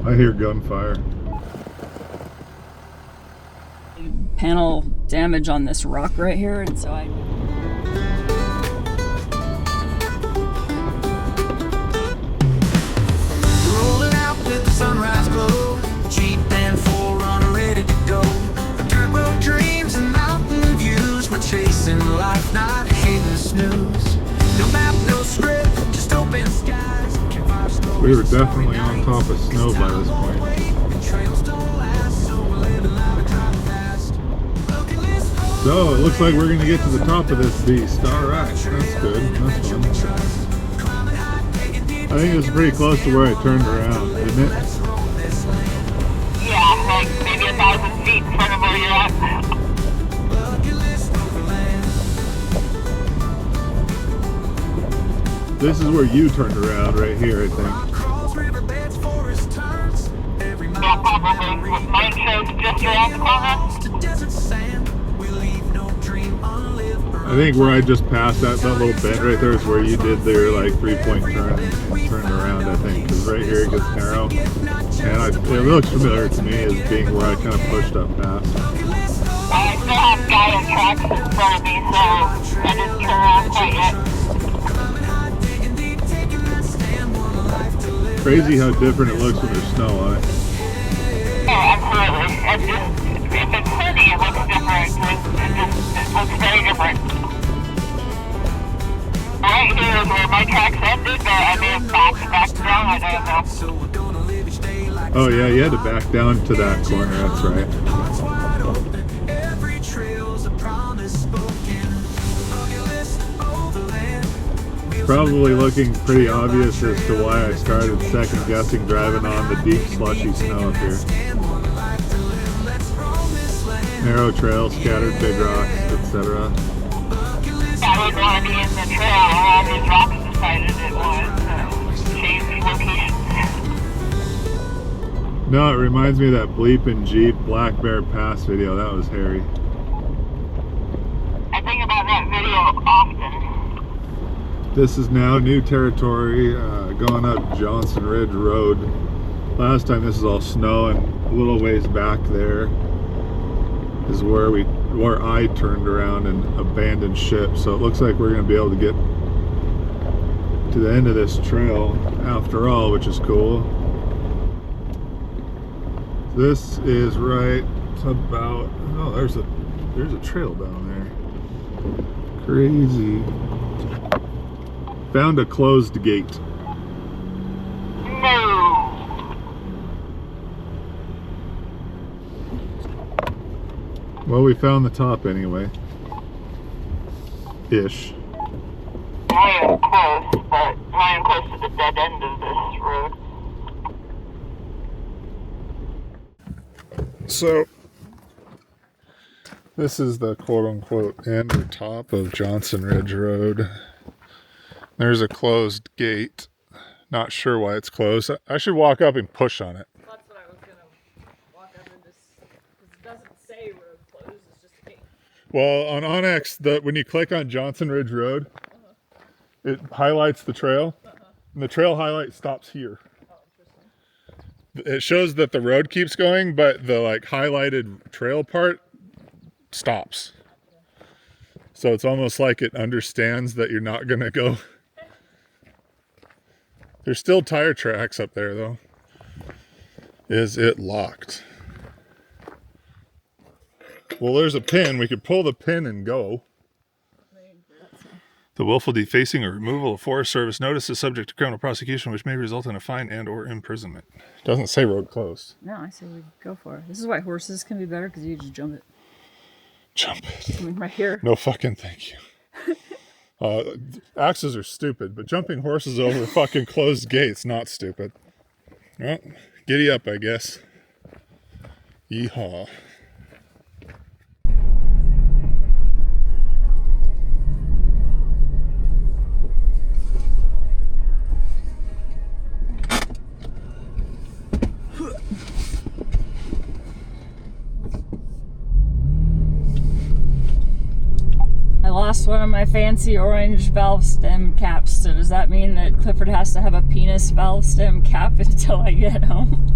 I hear gunfire. Panel damage on this rock right here, and so I... Rolling out with the sunrise glow, Jeep and 4Runner ready to go. Dirt road dreams and mountain views, we're chasing life, not hitting snooze. No map, no script, just open skies. We were definitely on top of snow by this point. So it looks like we're going to get to the top of this beast. Alright, that's good. That's fun. I think it's pretty close to where I turned around, isn't it? Yeah, like maybe 1,000 feet in front of where you're at. This is where you turned around right here, I think. Yeah, probably. Mine shows just around the corner. I think where I just passed that little bend right there is where you did their like 3-point turn and turned around, I think, because right here it gets narrow. And it looks familiar to me as being where I kind of pushed up past. I still have guy and tracks in front of me, so I didn't turn around quite yet. Crazy how different it looks when there's snow on it. Oh, absolutely. If it's sunny, it looks different. It looks very different. Right here is where my tracks ended, but I may have backed down, I don't know. Oh yeah, you had to back down to that corner, that's right. Probably looking pretty obvious as to why I started second guessing driving on the deep slushy snow up here. Narrow trails, scattered big rocks, etc. I wouldn't want to be in the trail where all these rocks decided it was, change location. No, it reminds me of that bleeping Jeep Black Bear Pass video. That was hairy. I think about that video often. This is now new territory, going up Johnson Ridge Road. Last time this is all snow, and a little ways back there is where I turned around and abandoned ship. So it looks like we're going to be able to get to the end of this trail after all, which is cool. This is right about, oh, there's a trail down there. Crazy. Found a closed gate. No. Well, we found the top anyway. Ish. I am close, but I am close to the dead end of this road. So, this is the quote-unquote end or top of Johnson Ridge Road. There's a closed gate. Not sure why it's closed. I should walk up and push on it. That's what I was going to walk up and just... because it doesn't say road closed, it's just a gate. Well, on Onyx, when you click on Johnson Ridge Road, it highlights the trail, and the trail highlight stops here. It shows that the road keeps going, but the like highlighted trail part stops. So it's almost like it understands that you're not going to go. There's still tire tracks up there though. Is it locked? Well, there's a pin. We could pull the pin and go. The willful defacing or removal of Forest Service notice is subject to criminal prosecution, which may result in a fine and or imprisonment. Doesn't say road closed. No, I say we go for it. This is why horses can be better, because you just jump it. Jump it. I mean, right here. No fucking thank you. Axes are stupid, but jumping horses over fucking closed gates, not stupid. Well, giddy up, I guess. Yeehaw. I lost one of my fancy orange valve stem caps, so does that mean that Clifford has to have a penis valve stem cap until I get home?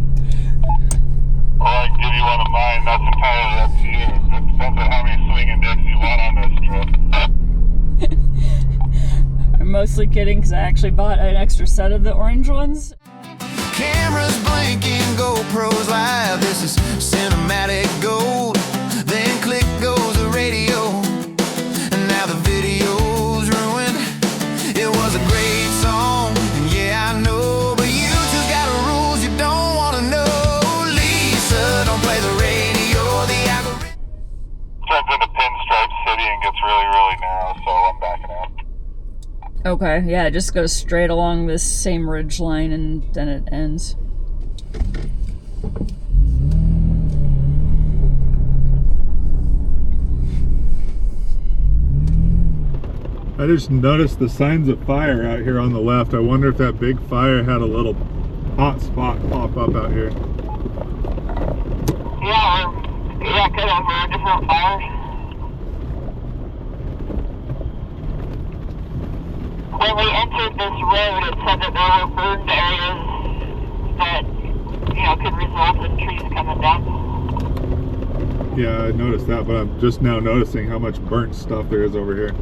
Or I can give you one of mine. That's entirely up to you. It depends on how many swinging dicks you want on this trip. I'm mostly kidding because I actually bought an extra set of the orange ones. Cameras blinking, GoPros live. This is cinematic gold. Then click goes the radio, and now the video's ruined. It was a great song, and yeah, I know, but you just got rules you don't want to know. Lisa, don't play the radio. The algorithm Turns into Pinstripe City and gets really, really narrow, so I'm backing out. Okay, yeah, it just goes straight along this same ridge line and then it ends. I just noticed the signs of fire out here on the left. I wonder if that big fire had a little hot spot pop up out here. Yeah, could have. We're different fires. When we entered this road, it said that there were burned areas that, could result in trees coming down. Yeah, I noticed that, but I'm just now noticing how much burnt stuff there is over here.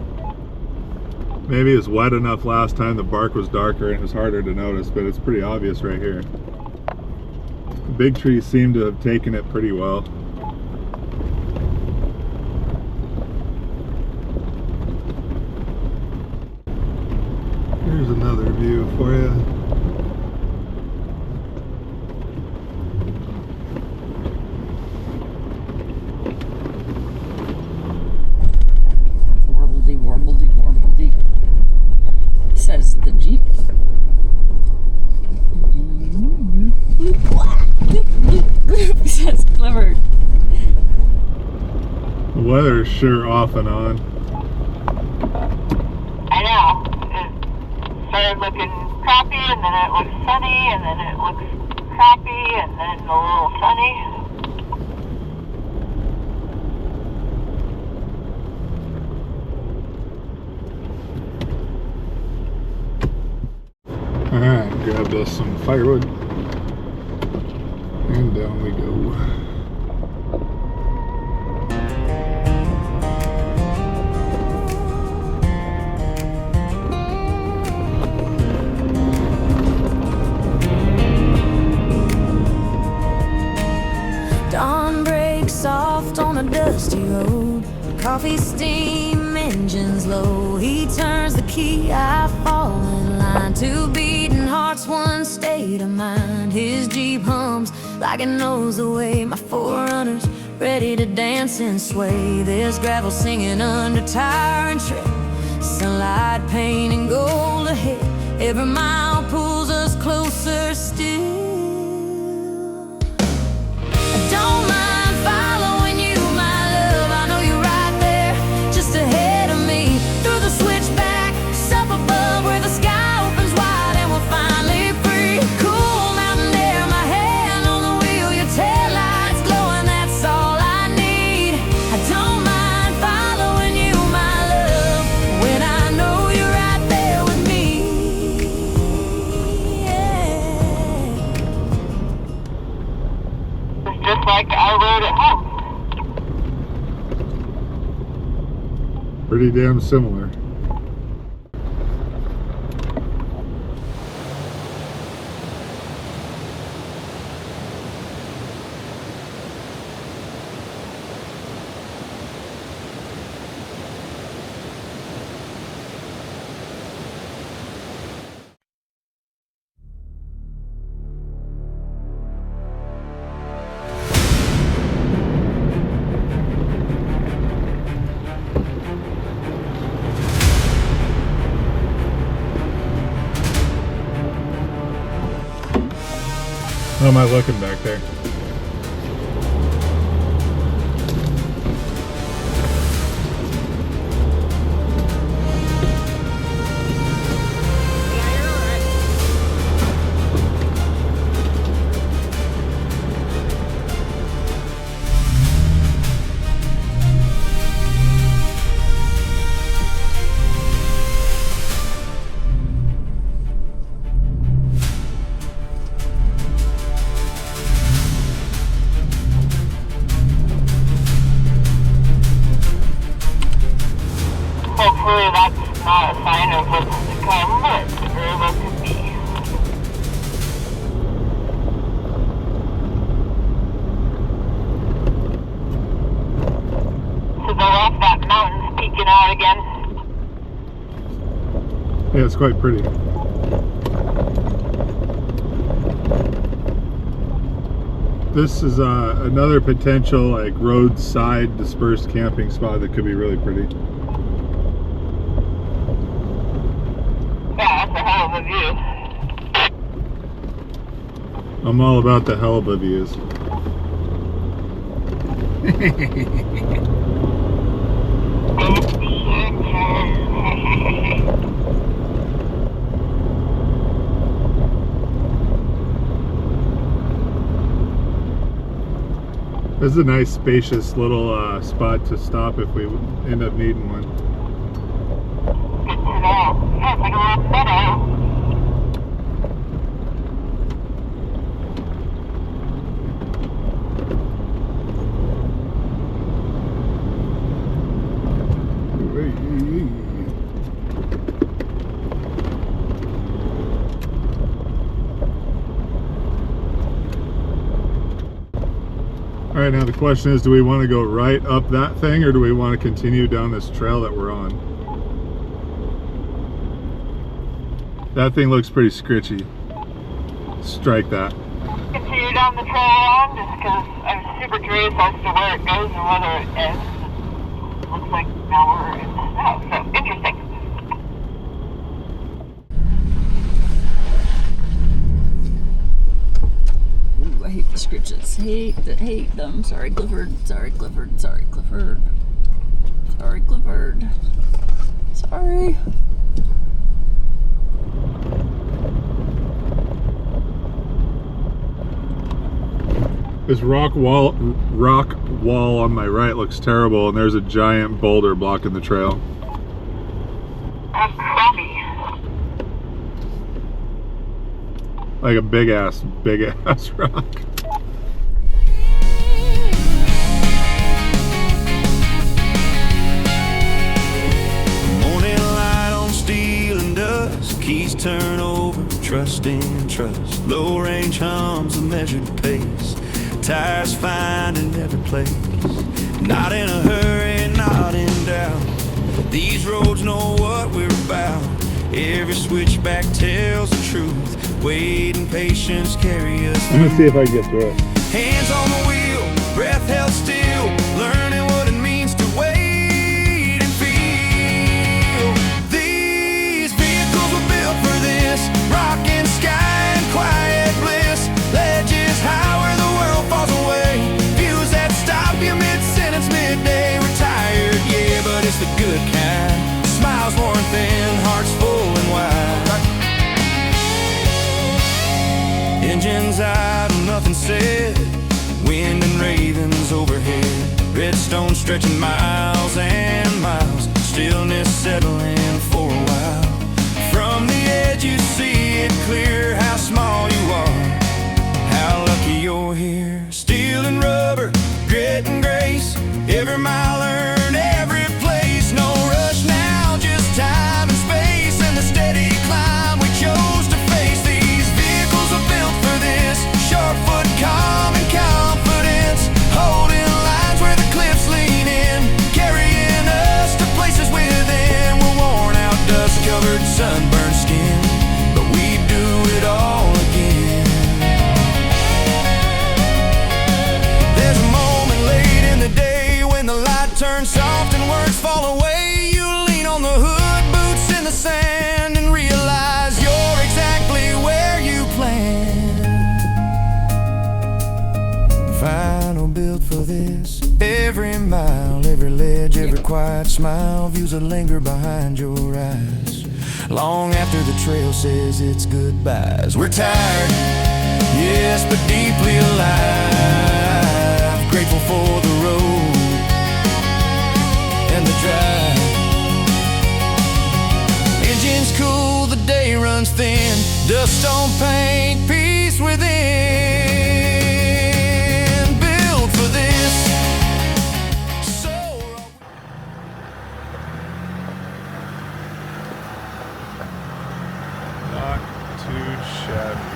Maybe it was wet enough last time the bark was darker and it was harder to notice, but it's pretty obvious right here. The big trees seem to have taken it pretty well. Here's another view for you. Warbledy, warbledy, warbledy, says the Jeep. Says Clever. The weather's sure off and on. I know. It started looking crappy, and then it looks sunny, and then it looks crappy, and then a little sunny. Alright, grabbed us some firewood. And down we go. Dawn breaks soft on a dusty road. Coffee steam, engines low. He turns the key, I fall in line. Two beating hearts, one state of mind. His Jeep hums like it knows the way. My Forerunners ready to dance and sway. There's gravel singing under tire and tread. Sunlight painting gold ahead. Every mile pulls us closer still. Don't mind following you, my love. I know you're right there, just ahead of me. Through the switchback, up above where the sky opens wide and we're finally free. Cool mountain air, my hand on the wheel, your taillights glowing, that's all I need. I don't mind following you, my love, when I know you're right there with me. Yeah. It's just like our road at home. Pretty damn similar. How am I looking back there? now and again. Yeah, it's quite pretty. This is another potential like roadside dispersed camping spot that could be really pretty. Yeah, that's a hell of a view. I'm all about the hell of a views. This is a nice spacious little spot to stop if we end up needing one. Good to know. Yeah, it's like a little meadow. All right, now the question is, do we want to go right up that thing or do we want to continue down this trail that we're on? That thing looks pretty scritchy. Strike that. Continue down the trail on just because I'm super curious as to where it goes and whether it ends. It looks like now we're in snow, so interesting. Ooh, I hate the scritches. Hate them. Sorry, Clifford. Sorry, Clifford. Sorry, Clifford. Sorry, Clifford. Sorry. This rock wall on my right looks terrible, and there's a giant boulder blocking the trail. That's crappy. Like a big ass rock. Morning light on steel and dust, keys turn over, trust in trust. Low range hums a measured pace, tires finding every place. Not in a hurry, not in doubt. These roads know what we're about. Every switchback tells the truth. Wait and patience carry us I'm gonna see if I can get through it. Hands on the wheel, breath held still, learning what it means to wait and feel. These vehicles were built for this, rocking sky and quiet bliss. Ledges high where the world falls away, views that stop you mid-sentence, midday. We're tired, yeah, but it's the good kind. Smiles worn thin, hearts full and wide. Engines idle, nothing said. Wind and ravens overhead. Redstone stretching miles and miles. Stillness settling for a while. From the edge you see it clear how small you are, how lucky you're here. Steel and rubber, grit and grace. Every mile earned, every place. No rush now, just time and space. And the steady climb we chose to face. These vehicles are built for this. Short foot, calm and confidence. Holding lines where the cliffs lean in. Carrying us to places within. We're worn out, dust covered, sunburned skin, but we do it all again. There's a moment late in the day when the light turns soft and words fall away. You lean on the hood, boots in the sand, and realize you're exactly where you planned. Final built for this. Every mile, every ledge, every quiet smile. Views that linger behind your eyes long after the trail says its goodbyes. We're tired, yes, but deeply alive. Grateful for the road and the drive. Engines cool, the day runs thin. Dust on paint, peace within. Built for this. So Not too shabby.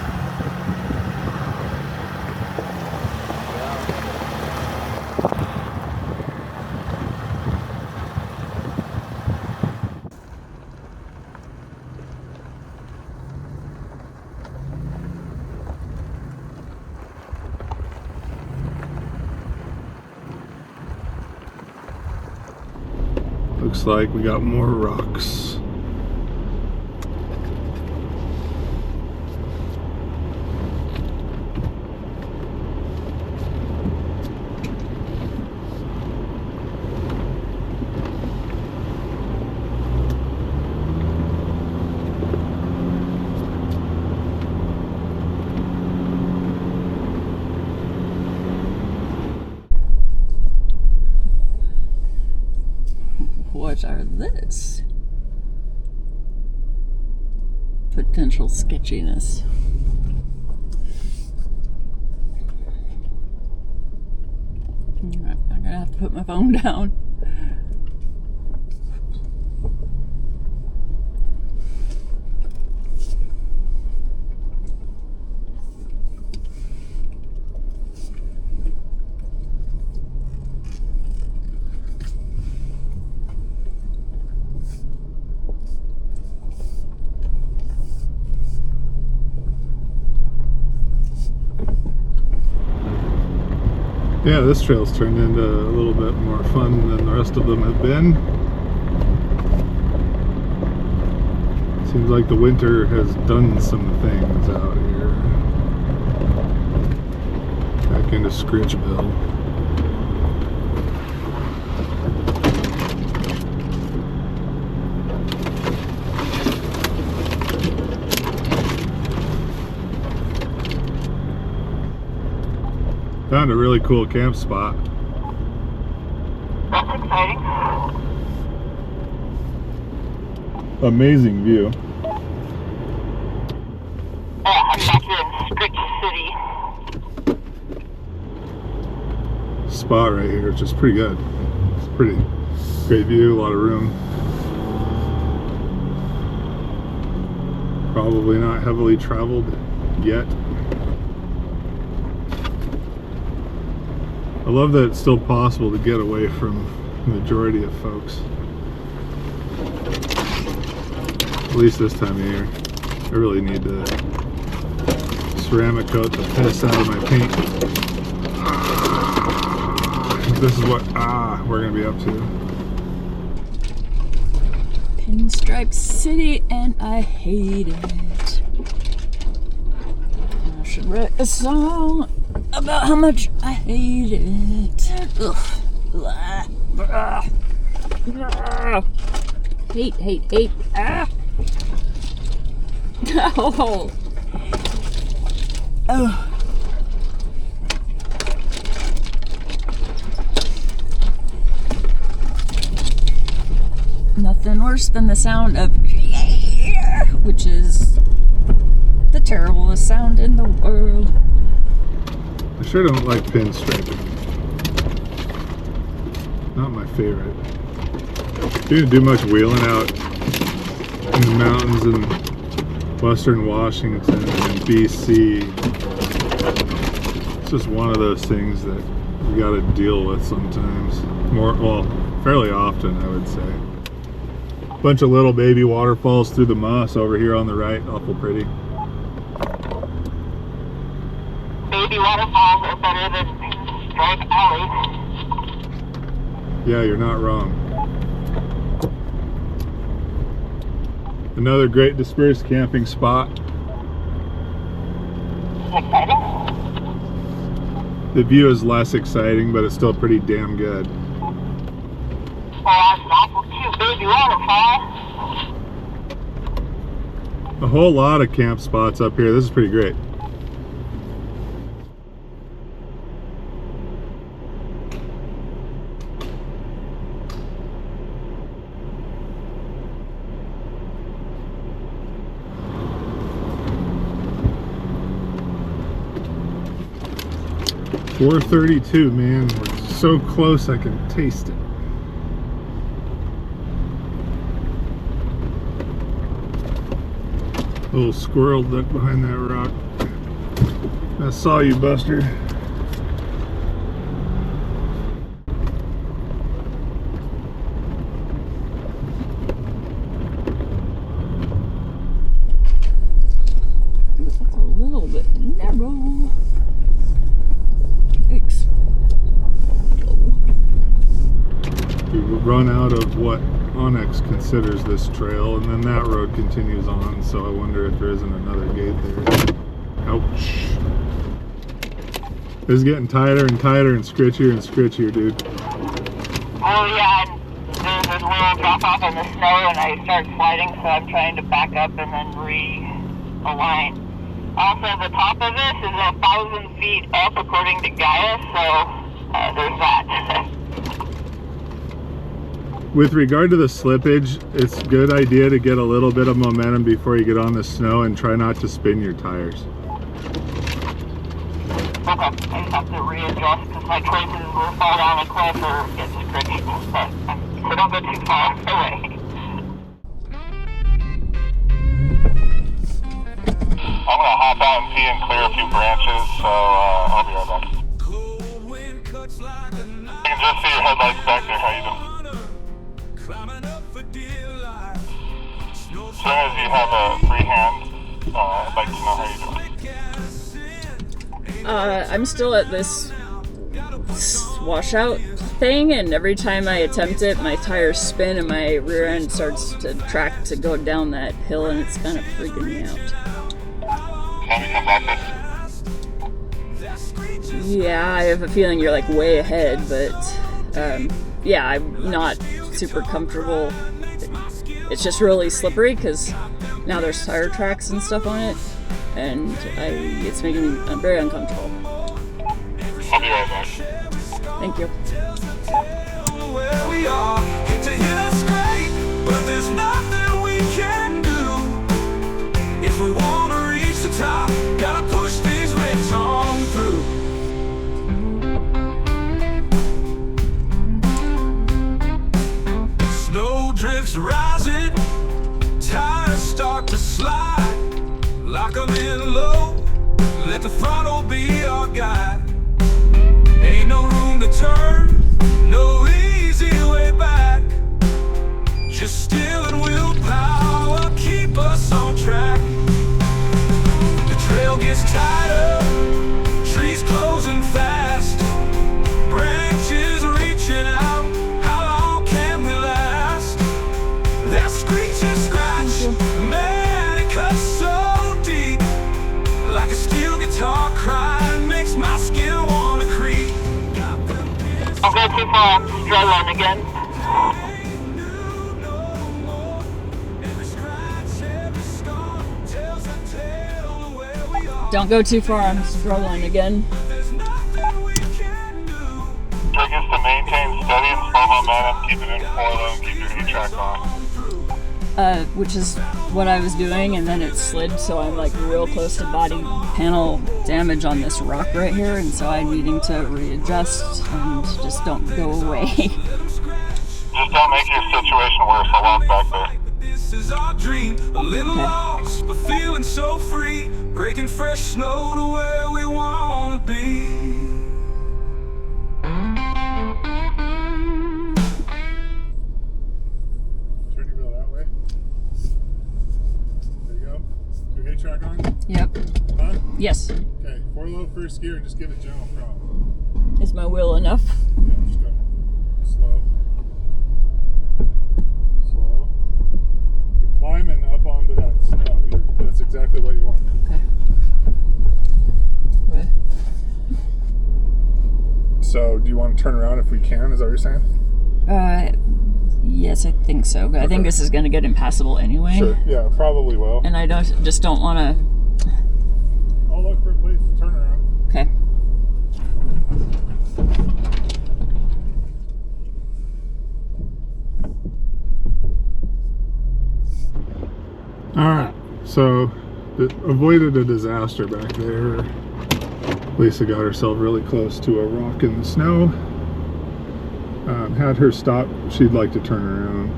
Looks like we got more rocks. What are this? Potential sketchiness. I'm gonna have to put my phone down. Yeah, this trail's turned into a little bit more fun than the rest of them have been. Seems like the winter has done some things out here. Back into Scritchville. Found a really cool camp spot. That's exciting. Amazing view. Yeah, I'm back here in Scritch City. Spot right here, which is pretty good. It's pretty great view, a lot of room. Probably not heavily traveled yet. I love that it's still possible to get away from the majority of folks. At least this time of year. I really need to ceramic coat the piss out of my paint. This is what we're gonna be up to. Pinstripe City, and I hate it. I should write a song about how much I hate it. Ugh. Blah. Blah. Blah. Hate. Ah. Oh. Oh. Nothing worse than the sound of which is the terriblest sound in the world. I sure don't like pinstriping. Not my favorite. You didn't do much wheeling out in the mountains in western Washington and BC. It's just one of those things that you gotta deal with sometimes. Fairly often, I would say. Bunch of little baby waterfalls through the moss over here on the right, awful pretty. Baby waterfalls are better than Pinstripe Alley. Yeah, you're not wrong. Another great dispersed camping spot. Exciting. The view is less exciting, but it's still pretty damn good. Well, that's an awful cute baby waterfall. A whole lot of camp spots up here. This is pretty great. .432, man. We're so close I can taste it. Little squirrel duck behind that rock. I saw you, Buster. That's a little bit narrow. We've run out of what? Onyx considers this trail, and then that road continues on, so I wonder if there isn't another gate there. Ouch. This is getting tighter and tighter and scritchier, dude. Oh yeah, and there's a little drop off in the snow and I start sliding, so I'm trying to back up and then realign. Also, the top of this is 1,000 feet up according to Gaia, so there's that. With regard to the slippage, it's a good idea to get a little bit of momentum before you get on the snow and try not to spin your tires. Okay, I just have to readjust because my choices will fall down a cliff or get scratched, but so don't go too far away. I'm gonna hop out and pee and clear a few branches, so I'll be right back. I can just see your headlights back there. How you doing? As soon as you have a free hand, I'd like to know how you're doing. I'm still at this washout thing, and every time I attempt it, my tires spin and my rear end starts to track to go down that hill, and it's kind of freaking me out. Let me come back this. Yeah, I have a feeling you're like way ahead, but yeah, I'm not super comfortable. It's just really slippery because now there's tire tracks and stuff on it, and it's making me very uncomfortable. I'll be right back. Thank you. Where we are, get to hear us great, but there's nothing we can do. If we want to reach the top, gotta push these legs on through. Snow drifts rising, tires start to slide. Lock 'em in low, let the throttle be our guide. Ain't no room to turn, no easy way back. Just still and willpower keep us on track. The trail gets tighter, trees closing fast, branches reaching out. How long can we last? That screech and scratch, man, it cuts so deep. Like a steel guitar crying makes my skin wanna creep. I'll go too far, I'm struggling again. Don't go too far, I'm struggling again. Trick is to maintain steady and slow momentum, keep it in 4-low, and keep your E-track on. Which is what I was doing, and then it slid, so I'm like real close to body panel damage on this rock right here, and so I'm needing to readjust and just don't go away. Just don't make your situation worse. I'll walk back there. This is our dream, a little lost, but feeling so free. Breaking fresh snow to where we wanna be. Turn your wheel that way. There you go. Is your H-track on? Yep. Huh? Yes. Okay, 4-low first gear and just give it general prop. Is my wheel enough? Yeah, just go slow. Slow. You're climbing up onto that snow. That's exactly what you want. Okay. So, do you want to turn around if we can? Is that what you're saying? Yes, I think so. But I think this is going to get impassable anyway. Sure. Yeah, probably will. And I just don't want to. I'll look for a place to turn around. Okay. Alright, so avoided a disaster back there. Lisa got herself really close to a rock in the snow. Had her stop. She'd like to turn around.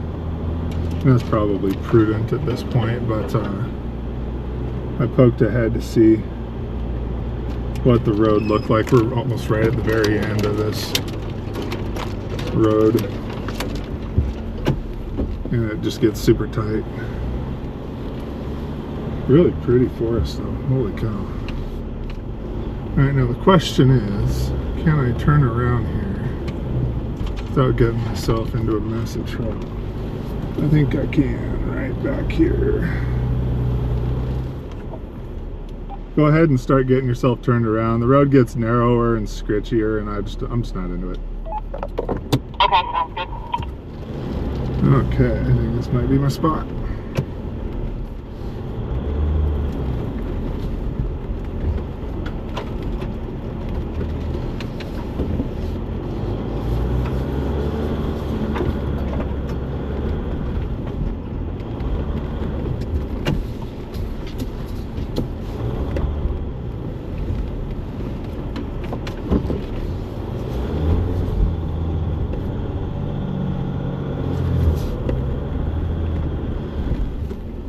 And that's probably prudent at this point, but I poked ahead to see what the road looked like. We're almost right at the very end of this road. And it just gets super tight. Really pretty forest though, holy cow. Alright, now the question is, can I turn around here without getting myself into a mess of trouble? I think I can right back here. Go ahead and start getting yourself turned around. The road gets narrower and scritchier, and I'm just not into it. Okay, sounds good. Okay, I think this might be my spot.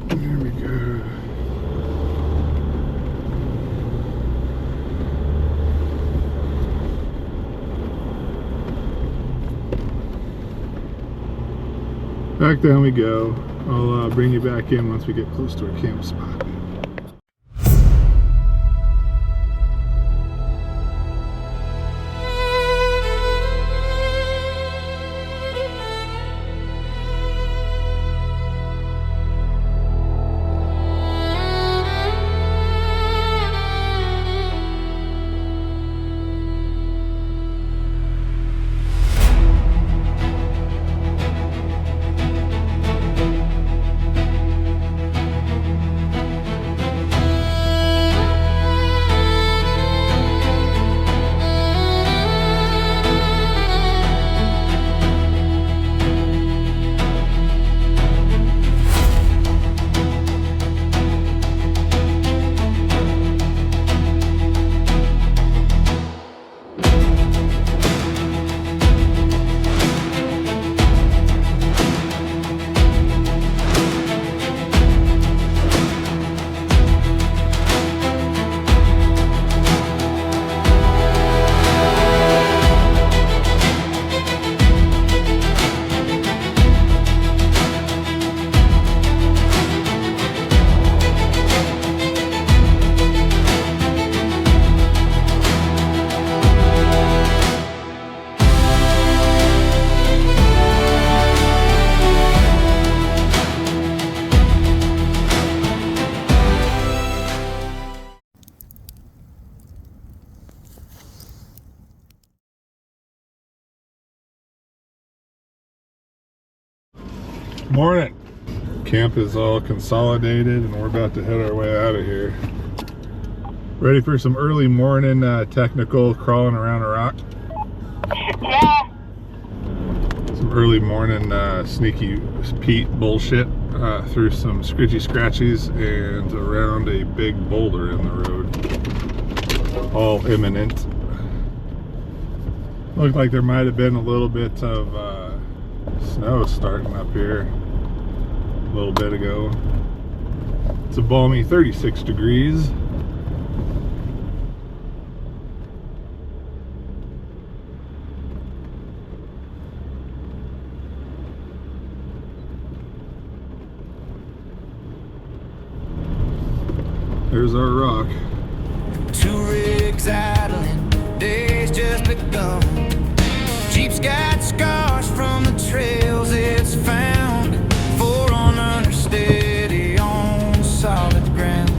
There we go. Back down we go. I'll bring you back in once we get close to our camp spot. Morning. Camp is all consolidated and we're about to head our way out of here. Ready for some early morning technical crawling around a rock? Yeah. Some early morning sneaky Pete bullshit through some scritchy scratchies and around a big boulder in the road. All imminent. Looked like there might have been a little bit of snow starting up here a little bit ago. It's a balmy 36 degrees. There's our rock. 2 rigs idling, day's just begun. Jeep's got scars from the trails it's found. 4 on understeady on solid ground.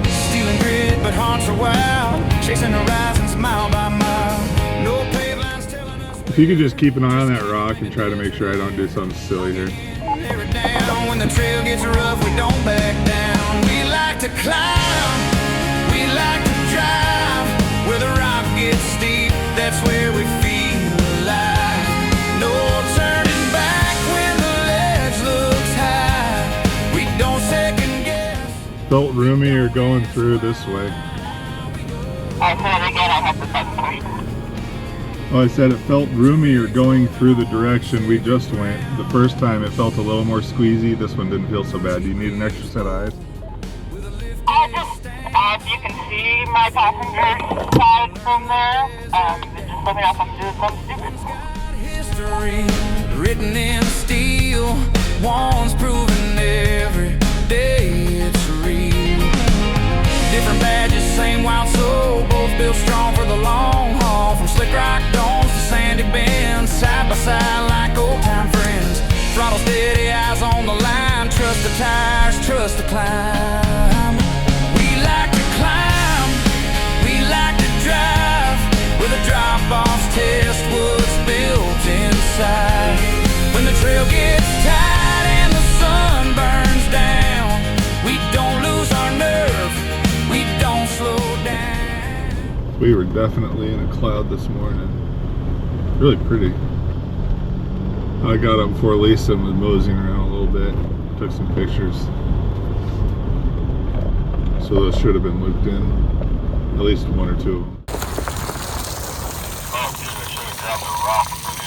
Stealing grit, but hearts are wild. Chasing horizons mile by mile. No paved lines telling us. If you could just keep an eye on that rock and try to make sure I don't do something silly here. Tear it down. When the trail gets rough, we don't back down. We like to climb, we like to drive. Where the rock gets steep, that's where we feel alive. No turning back when the ledge looks high. We don't second guess. Felt roomier going through this way. I said it again, I have the button pushed. Well, I said it felt roomier going through the direction we just went. The first time it felt a little more squeezy. This one didn't feel so bad. Do you need an extra set of eyes? You can see my passenger side from there. Just let me know if I'm doing something stupid. History written in steel, one's proven every day it's real. Different badges, same wild soul, both built strong for the long haul. From slick rock domes to sandy bends, side by side like old time friends. From throttle steady, eyes on the line. Trust the tires, trust the climb. We like to climb, we like to drive, with a drop-off test was built inside. When the trail gets tight and the sun burns down, we don't lose our nerve, we don't slow down. We were definitely in a cloud this morning. Really pretty. I got up before Lisa and was moseying around a little bit. Took some pictures. So those should have been looped in. At least one or two of them. Oh, dude, I should have grabbed a rock for the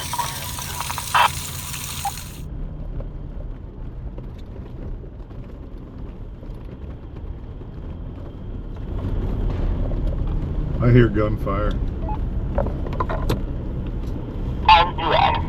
aquarium. I hear gunfire. As do I.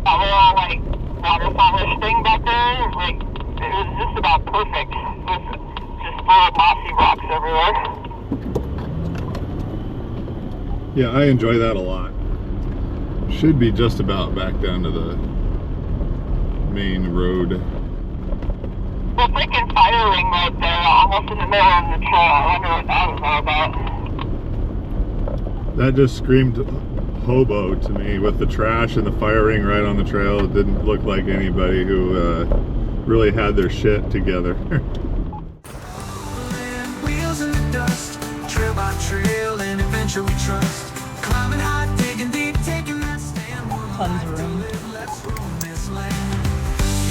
That little, like, water polish thing back there, like, it was just about perfect. It was just full of mossy rocks everywhere. Yeah, I enjoy that a lot. Should be just about back down to the main road. The freaking fire ring right there, almost in the middle of the trail. I wonder what that was all about. That just screamed hobo to me with the trash and the fire ring right on the trail. It didn't look like anybody who really had their shit together. Wheels in the dust, trail by trail, and adventure we trust. Climbing high, digging deep, taking that stand. Tons of room. Let's roam this land.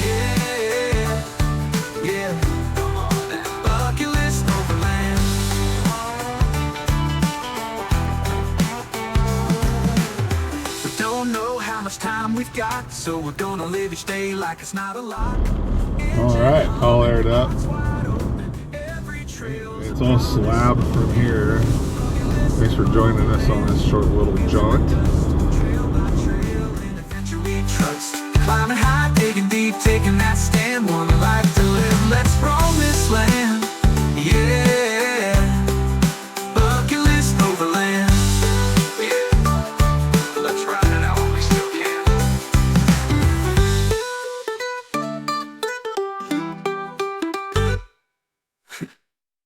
Yeah, yeah. Come on now. Bucket list overland. We don't know how much time we've got, so we're gonna live each day like it's not a lot. Alright, all aired up. Wide open, every trail's It's all slab from here. Thanks for joining us on this short little jaunt.